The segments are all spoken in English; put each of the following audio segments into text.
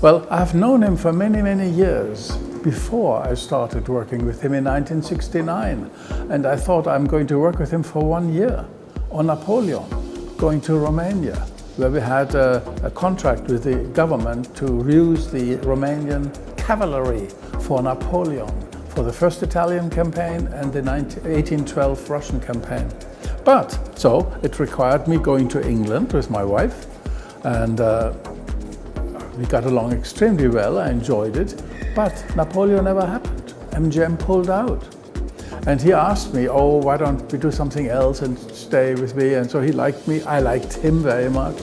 Well, I've known him for many, many years before I started working with him in 1969. And I thought I'm going to work with him for 1 year on Napoleon, going to Romania, where we had a contract with the government to use the Romanian cavalry for Napoleon, for the first Italian campaign and the 1812 Russian campaign. But, so it required me going to England with my wife, and we got along extremely well. I enjoyed it, but Napoleon never happened. MGM pulled out. And he asked me, oh, why don't we do something else and stay with me? And so he liked me, I liked him very much.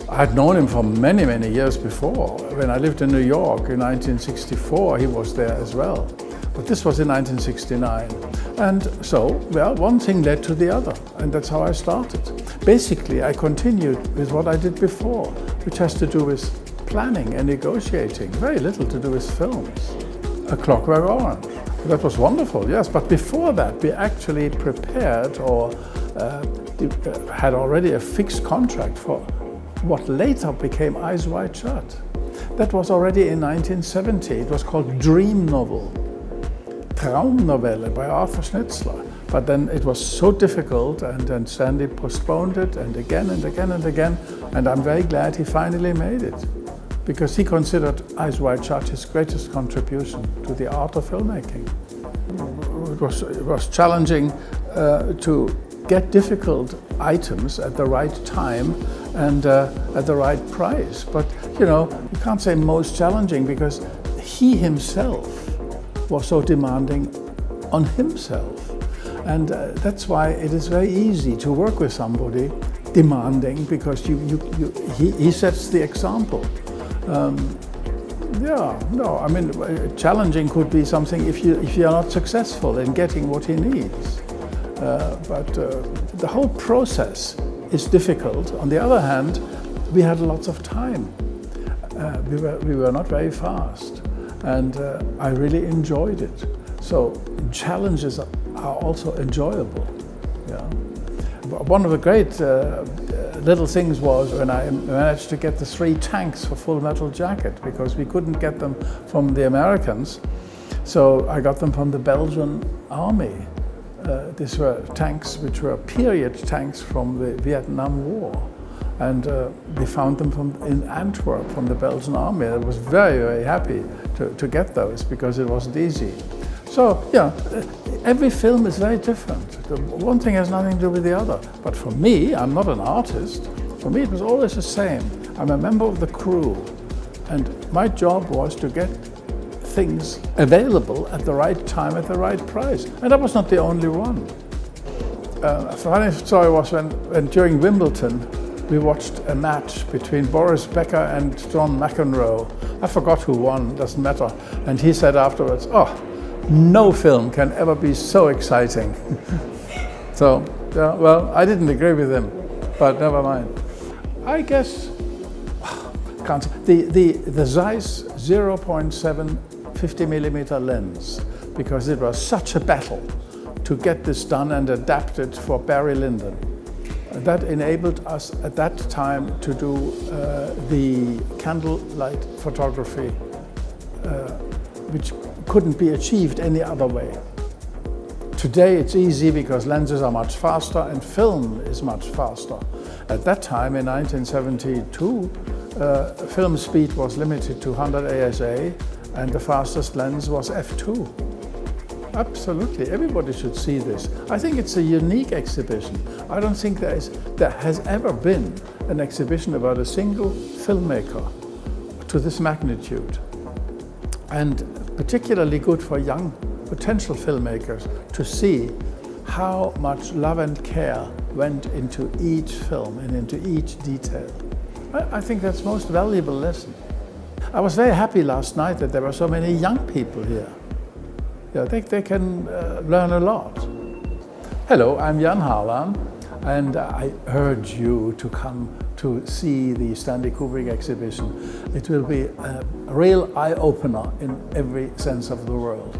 I'd known him for many, many years before. When I lived in New York in 1964, he was there as well. But this was in 1969. And so, well, one thing led to the other, and that's how I started. Basically, I continued with what I did before, which has to do with planning and negotiating, very little to do with films. A Clockwork Orange. That was wonderful, yes, but before that we actually prepared or had already a fixed contract for what later became Eyes Wide Shut. That was already in 1970. It was called Dream Novel, Traumnovelle by Arthur Schnitzler. But then it was so difficult, and then Stanley postponed it, and again and again and again, and I'm very glad he finally made it, because he considered Eyes Wide Shut his greatest contribution to the art of filmmaking. It was challenging to get difficult items at the right time and at the right price. But you know, you can't say most challenging, because he himself was so demanding on himself. And that's why it is very easy to work with somebody demanding, because he sets the example. I mean, challenging could be something if you are not successful in getting what he needs. But the whole process is difficult. On the other hand, we had lots of time. We were not very fast, and I really enjoyed it. So challenges are also enjoyable. Yeah. One of the great little things was when I managed to get the 3 tanks for Full Metal Jacket, because we couldn't get them from the Americans. So I got them from the Belgian army. These were tanks which were period tanks from the Vietnam War. And we found them in Antwerp from the Belgian army. I was very, very happy to get those, because it wasn't easy. So, yeah, every film is very different. One thing has nothing to do with the other. But for me, I'm not an artist. For me, it was always the same. I'm a member of the crew, and my job was to get things available at the right time, at the right price. And I was not the only one. A funny story was when during Wimbledon, we watched a match between Boris Becker and John McEnroe. I forgot who won, doesn't matter. And he said afterwards, oh, no film can ever be so exciting. So, yeah, well, I didn't agree with him, but never mind. I guess, the Zeiss 0.7 50mm lens, because it was such a battle to get this done and adapt it for Barry Lyndon. That enabled us at that time to do the candlelight photography, which couldn't be achieved any other way. Today it's easy because lenses are much faster and film is much faster. At that time in 1972, film speed was limited to 100 ASA, and the fastest lens was f2. Absolutely, everybody should see this. I think it's a unique exhibition. I don't think there has ever been an exhibition about a single filmmaker to this magnitude. And particularly good for young potential filmmakers to see how much love and care went into each film and into each detail. I think that's the most valuable lesson. I was very happy last night that there were so many young people here. Yeah, they can learn a lot. Hello, I'm Jan Harlan, and I urge you to come to see the Stanley Kubrick exhibition. It will be a real eye-opener in every sense of the word.